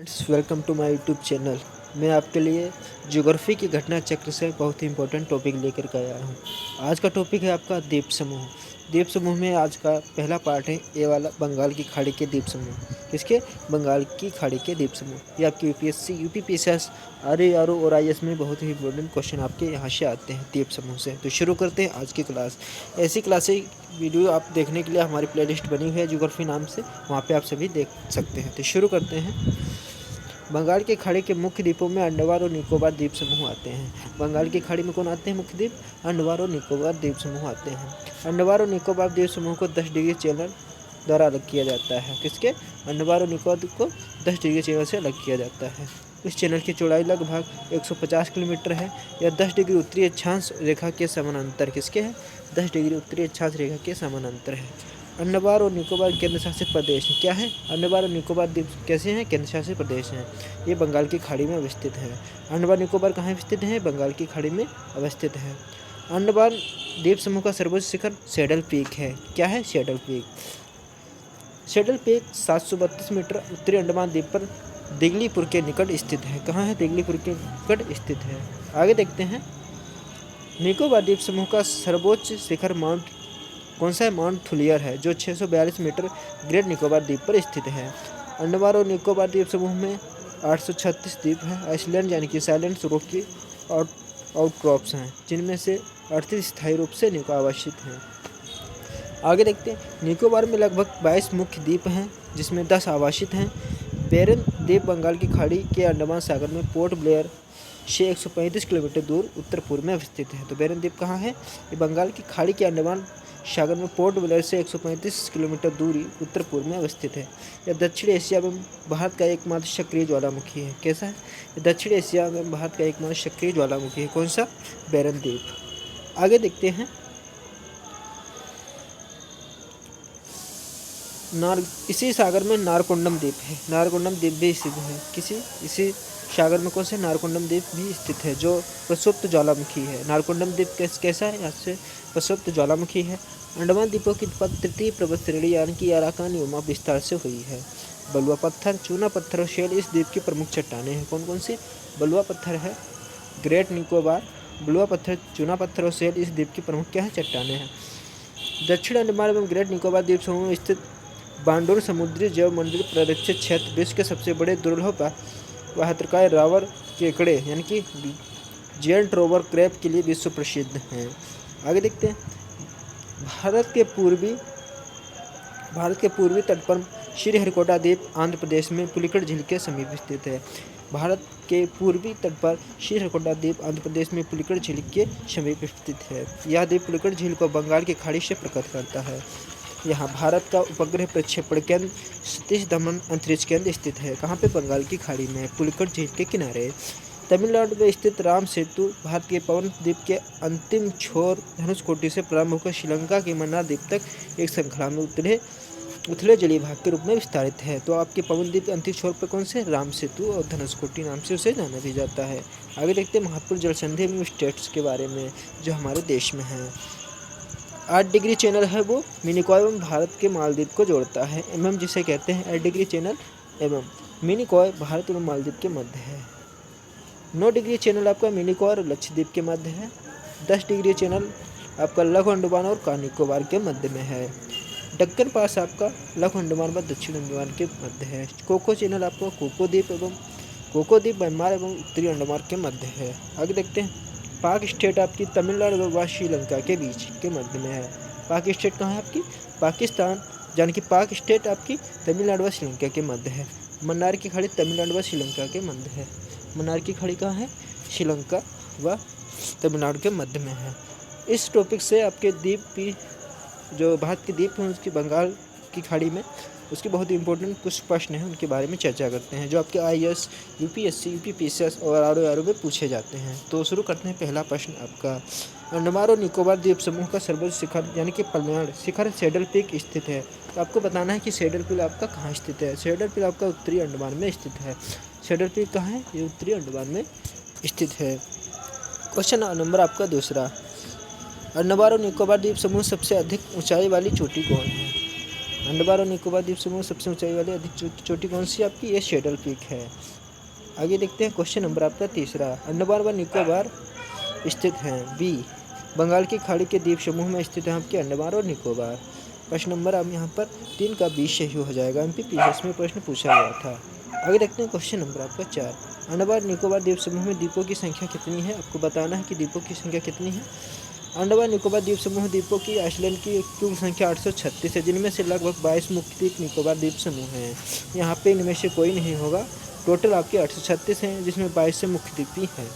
Friends, welcome to my YouTube channel. मैं आपके लिए ज्योग्राफी की घटना चक्र से बहुत ही इंपॉर्टेंट टॉपिक लेकर के आया हूँ। आज का टॉपिक है आपका द्वीप समूह। द्वीप समूह में आज का पहला पार्ट है ये वाला, बंगाल की खाड़ी के द्वीप समूह। किसके? बंगाल की खाड़ी के द्वीप समूह। ये आपकी यूपीएससी, यूपीपीएसएस, आरआरओ और आईएएस में बहुत ही इंपॉर्टेंट क्वेश्चन आपके यहाँ से आते हैं द्वीप समूह से। तो शुरू करते हैं आज की क्लास। ऐसी क्लासें वीडियो आप देखने के लिए हमारी प्लेलिस्ट बनी हुई है ज्योग्राफी नाम से, वहाँ पे आप सभी देख सकते हैं। तो शुरू करते हैं। बंगाल की खाड़ी के मुख्य द्वीपों में अंडमान और निकोबार द्वीप समूह आते हैं। बंगाल की खाड़ी में कौन आते हैं मुख्य द्वीप? अंडमान और निकोबार द्वीप समूह आते हैं। अंडमान और निकोबार द्वीप समूह को 10 डिग्री चैनल द्वारा अलग किया जाता है। किसके? अंडमान और निकोबार को 10 डिग्री चैनल से अलग किया जाता है। इस चैनल की चौड़ाई लगभग 150 किलोमीटर है। यह 10 डिग्री उत्तरी अक्षांश रेखा के समानांतर किसके है? 10 डिग्री उत्तरी अक्षांश रेखा के समानांतर है। अंडमान और निकोबार केंद्र शासित प्रदेश क्या है? अंडमान और निकोबार द्वीप कैसे हैं? केंद्र शासित प्रदेश हैं। ये बंगाल की खाड़ी में अवस्थित है। अंडमान निकोबार कहाँ स्थित है? बंगाल की खाड़ी में अवस्थित है। अंडमान द्वीप समूह का सर्वोच्च शिखर सैडल पीक है। क्या है? Saddle peak. Saddle peak 732 metre उत्तरी अंडमान द्वीप पर दिगलीपुर के निकट स्थित है। कहाँ है? दिगलीपुर के निकट स्थित है। आगे देखते हैं। निकोबार द्वीप समूह का सर्वोच्च शिखर माउंट कौन सा है? माउंट थुलियर है, जो 642 मीटर ग्रेट निकोबार द्वीप पर स्थित है। अंडमान और निकोबार द्वीप समूह में 836 द्वीप हैं। आइसलैंड यानी कि साइलेंट रॉकी आउटक्रॉप्स हैं, जिनमें से 38 स्थायी रूप से आवासित हैं। आगे देखते हैं। निकोबार में लगभग 22 मुख्य द्वीप हैं, जिसमें 10 आवासित हैं। बेरन द्वीप बंगाल की खाड़ी के अंडमान सागर में पोर्ट ब्लेयर से 135 किलोमीटर दूर उत्तर पूर्व में अवस्थित है। तो बेरन द्वीप कहाँ है? ये बंगाल की खाड़ी के अंडमान सागर में पोर्ट ब्लेयर से 135 किलोमीटर दूरी उत्तर पूर्व में अवस्थित है। यह दक्षिण एशिया में भारत का एकमात्र सक्रिय ज्वालामुखी है। कैसा है? दक्षिण एशिया में भारत का एकमात्र सक्रिय ज्वालामुखी है। कौन सा? बेरन द्वीप। आगे देखते हैं। इसी सागर में नारकोंडम द्वीप है। नारकोंडम द्वीप भी स्थित है। इसी सागर में कौन से? नारकोंडम द्वीप भी स्थित है, जो प्रसुप्त ज्वालामुखी है। नारकोंडम द्वीप कैसा है? यहाँ से प्रसुप्त ज्वालामुखी है। अंडमान द्वीपों की तृतीय पर्वत श्रेणी यानी कि अराकान युमा विस्तार से हुई है। बलुआ पत्थर, चूना पत्थर और शेल इस द्वीप की प्रमुख चट्टानें हैं। कौन कौन सी? बलुआ पत्थर है ग्रेट निकोबार, बलुआ पत्थर, चूना पत्थर और शेल इस द्वीप की प्रमुख क्या है? चट्टानें हैं। दक्षिण अंडमान एवं ग्रेट निकोबार द्वीप समूह में स्थित बांडोर समुद्री जैव मंडल परिरक्षित क्षेत्र विश्व के सबसे बड़े दुर्लभ वाहत्रकाय रावर केकड़े यानी कि जेंट रोवर क्रैब के लिए विश्व प्रसिद्ध हैं। आगे देखते हैं। भारत के पूर्वी तट पर श्रीहरिकोटा द्वीप आंध्र प्रदेश में पुलिकट झील के समीप स्थित है। भारत के पूर्वी तट पर श्रीहरिकोटा द्वीप आंध्र प्रदेश में पुलिकट झील के समीप स्थित है। यह द्वीप पुलिकट झील को बंगाल की खाड़ी से प्रकट करता है। यहाँ भारत का उपग्रह प्रक्षेपण केंद्र सतीश धवन अंतरिक्ष केंद्र स्थित है। कहाँ पे? बंगाल की खाड़ी में, पुलिकट झील के किनारे। तमिलनाडु में स्थित राम सेतु भारत के पवन द्वीप के अंतिम छोर धनुषकोटी से प्रारंभ होकर श्रीलंका के मन्नार द्वीप तक एक श्रृंखला में उथले जलीय भाग के रूप में विस्तारित है। तो आपके पवन द्वीप के अंतिम छोर पर कौन से? राम सेतु और धनुषकोटी नाम से उसे जाना भी जाता है। आगे देखते हैं महत्वपूर्ण जल संधि एवं स्टेट्स के बारे में जो हमारे देश में है। 8 डिग्री चैनल है वो मिनिकॉय एवं भारत के मालदीव को जोड़ता है। एवं जिसे कहते हैं 8 डिग्री चैनल एवं मिनिकॉय भारत एवं मालदीव के मध्य है। 9 डिग्री चैनल आपका मिनिकॉय और लक्षद्वीप के मध्य है। 10 डिग्री चैनल आपका लघु अंडमान और कार निकोबार के मध्य में है। दक्कन पास आपका लघु अंडमान व दक्षिण अंडमान के मध्य है। कोको चैनल आपका कोको द्वीप म्यांमार एवं उत्तरी अंडमान के मध्य है। आगे देखते हैं। पाक स्टेट आपकी तमिलनाडु व श्रीलंका के बीच के मध्य में है। पाक स्टेट कहाँ है आपकी? पाकिस्तान, यानी कि पाक स्टेट आपकी तमिलनाडु व श्रीलंका के मध्य है। मन्नार की खाड़ी तमिलनाडु व श्रीलंका के मध्य है। मन्नार की खाड़ी कहाँ है? श्रीलंका व तमिलनाडु के मध्य में है। इस टॉपिक से आपके द्वीप की जो भारत के द्वीप हैं उसकी बंगाल की खाड़ी में उसके बहुत ही इंपॉर्टेंट कुछ प्रश्न हैं, उनके बारे में चर्चा करते हैं, जो आपके आईएएस, यूपीएससी, यूपीपीएसएस और आरआरओ में पूछे जाते हैं। तो शुरू करते हैं। पहला प्रश्न आपका, अंडमान और निकोबार द्वीप समूह का सर्वोच्च शिखर यानी कि पलनाड शिखर सैडल पीक स्थित है। तो आपको बताना है कि सैडल पीक आपका कहाँ स्थित है। सैडल पीक आपका उत्तरी अंडमान में स्थित है। सैडल पीक कहाँ है? ये उत्तरी अंडमान में स्थित है। क्वेश्चन नंबर आपका दूसरा, अंडमान और निकोबार द्वीप समूह सबसे अधिक ऊंचाई वाली चोटी कौन है? अंडमान और निकोबार द्वीप समूह सबसे ऊंचाई वाली अधिक चोटी कौन सी आपकी? ये शेडल पीक है। आगे देखते हैं क्वेश्चन नंबर आपका तीसरा, अंडमान व निकोबार स्थित हैं। बी, बंगाल की खाड़ी के द्वीप समूह में स्थित है आपके अंडमान और निकोबार। प्रश्न नंबर अब यहाँ पर 3 का 20 सही हो जाएगा। MPPSS में प्रश्न पूछा गया था। आगे देखते हैं क्वेश्चन नंबर आपका 4, अंडमान निकोबार द्वीप समूह में द्वीपों की संख्या कितनी है? आपको बताना है कि द्वीपों की संख्या कितनी है। अंडमान निकोबार द्वीप समूह द्वीपों की आइसलैंड की कुल संख्या 836 है, जिनमें से लगभग 22 मुख्य द्वीप निकोबार द्वीप समूह हैं। यहाँ पे इनमें से कोई नहीं होगा। टोटल आपके 836 हैं, जिसमें 22 से मुख्य द्वीप ही हैं।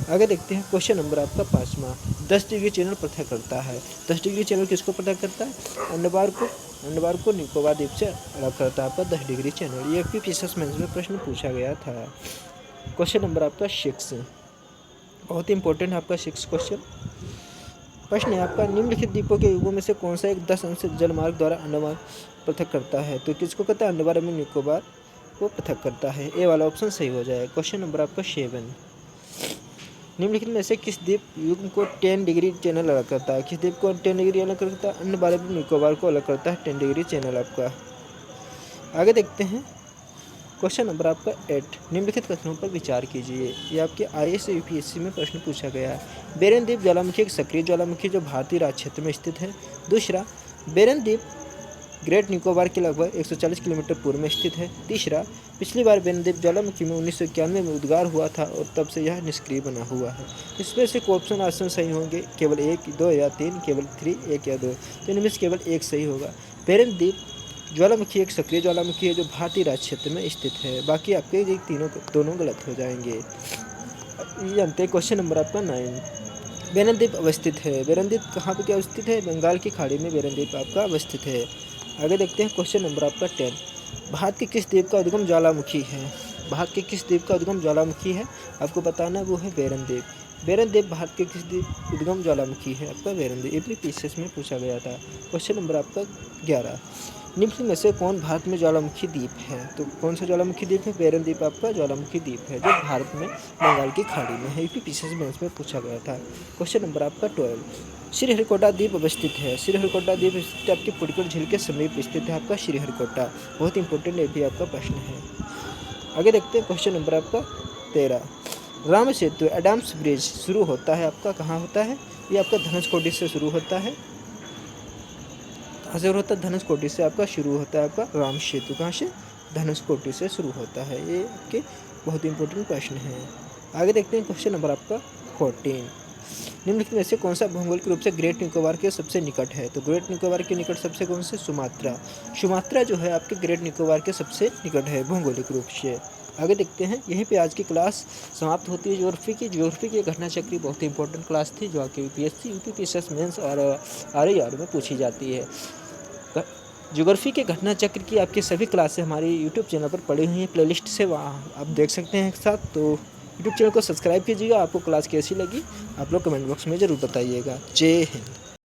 आगे देखते हैं क्वेश्चन नंबर आपका 5वां, 10 डिग्री चैनल पृथक करता है। 10 डिग्री चैनल किसको पृथक करता है? अंडमान को निकोबार द्वीप से अलग करता है आपका 10 डिग्री चैनल। ये MPPSS मेंस में प्रश्न पूछा गया था। क्वेश्चन नंबर आपका 6, बहुत ही इंपॉर्टेंट है आपका 6 क्वेश्चन। प्रश्न है आपका, निम्नलिखित द्वीपों के युगों में से कौन सा एक 10 अंश जलमार्ग द्वारा अंडमान पृथक करता है? तो किसको कहता है? अंडमान और निकोबार को पृथक करता है। ए वाला ऑप्शन सही हो जाएगा। क्वेश्चन नंबर आपका 7, निम्नलिखित में से किस द्वीप युग्म को 10 डिग्री चैनल अलग करता है? किस द्वीप को 10 डिग्री अलग करता है? अंडमान और निकोबार को अलग करता है 10 डिग्री चैनल आपका। आगे देखते हैं क्वेश्चन नंबर आपका 8, निम्नलिखित कथनों पर विचार कीजिए। ये आपके IAS UPSC में प्रश्न पूछा गया है। बेरन द्वीप ज्वालामुखी एक सक्रिय ज्वालामुखी जो भारतीय राज्य क्षेत्र में स्थित है। दूसरा, बेरन द्वीप ग्रेट निकोबार के लगभग 140 किलोमीटर पूर्व में स्थित है। तीसरा, पिछली बार बेरन द्वीप ज्वालामुखी में 1991 में उद्गार हुआ था और तब से यह निष्क्रिय बना हुआ है। इसमें से ऑप्शन आसन सही होंगे, केवल 1, 2 या 3, केवल 3, 1 या 2। तो इनमें से केवल 1 सही होगा। बेरन द्वीप ज्वालामुखी एक सक्रिय ज्वालामुखी है जो भारतीय राज्य क्षेत्र में स्थित है। बाकी आपके ये दोनों गलत हो जाएंगे। ये जानते हैं क्वेश्चन नंबर आपका 9, बेरन द्वीप अवस्थित है। बेरन द्वीप कहाँ पे क्या अवस्थित है? बंगाल की खाड़ी में बेरन द्वीप आपका अवस्थित है। आगे देखते हैं क्वेश्चन नंबर आपका 10, भारत के किस द्वीप का उद्गम ज्वालामुखी है? भारत के किस द्वीप का उद्गम ज्वालामुखी है? आपको बताना है, वो है बेरन द्वीप। बेरन द्वीप भारत के किस द्वीप उद्गम ज्वालामुखी है? आपका बेरन द्वीप। MPPSS में पूछा गया था। क्वेश्चन नंबर आपका 11, निम्न में से कौन भारत में ज्वालामुखी द्वीप है? तो कौन सा ज्वालामुखी द्वीप है? बेरन द्वीप आपका ज्वालामुखी द्वीप है जो भारत में बंगाल की खाड़ी में है। MPPSS में पूछा गया था। क्वेश्चन नंबर आपका 12, श्रीहरिकोटा द्वीप अवस्थित है। श्रीहरिकोटा द्वीप स्थित आपकी पुडुकल झील के समीप स्थित है आपका श्रीहरिकोटा। बहुत इंपॉर्टेंट ये भी आपका प्रश्न है। आगे देखते हैं क्वेश्चन नंबर आपका 13, राम सेतु एडम्स ब्रिज शुरू होता है आपका कहाँ होता है? ये आपका धनुषकोडी से शुरू होता है। कहाँ से होता है? धनुषकोडी से आपका शुरू होता है आपका राम सेतु। कहाँ से? धनुषकोडी से शुरू होता है। ये आपके बहुत इंपॉर्टेंट प्रश्न है। आगे देखते हैं क्वेश्चन नंबर आपका 14, निम्नलिखित में से कौन सा भौगोलिक रूप से ग्रेट निकोबार के सबसे निकट है? तो ग्रेट निकोबार के निकट सबसे कौन से? सुमात्रा। सुमात्रा जो है आपके ग्रेट निकोबार के सबसे निकट है भौगोलिक रूप से। आगे देखते हैं, यहीं पे आज की क्लास समाप्त होती है। ज्योग्राफी की घटना चक्री बहुत ही इंपॉर्टेंट क्लास थी जो कि UPSC MPPSS मेंस और RAR में पूछी जाती है। ज्योग्राफी के घटना चक्र की आपकी सभी क्लासें हमारी यूट्यूब चैनल पर पड़ी हुई हैं प्लेलिस्ट से, वहाँ आप देख सकते हैं एक साथ। तो यूट्यूब चैनल को सब्सक्राइब कीजिएगा। आपको क्लास कैसी लगी आप लोग कमेंट बॉक्स में ज़रूर बताइएगा। जय हिंद।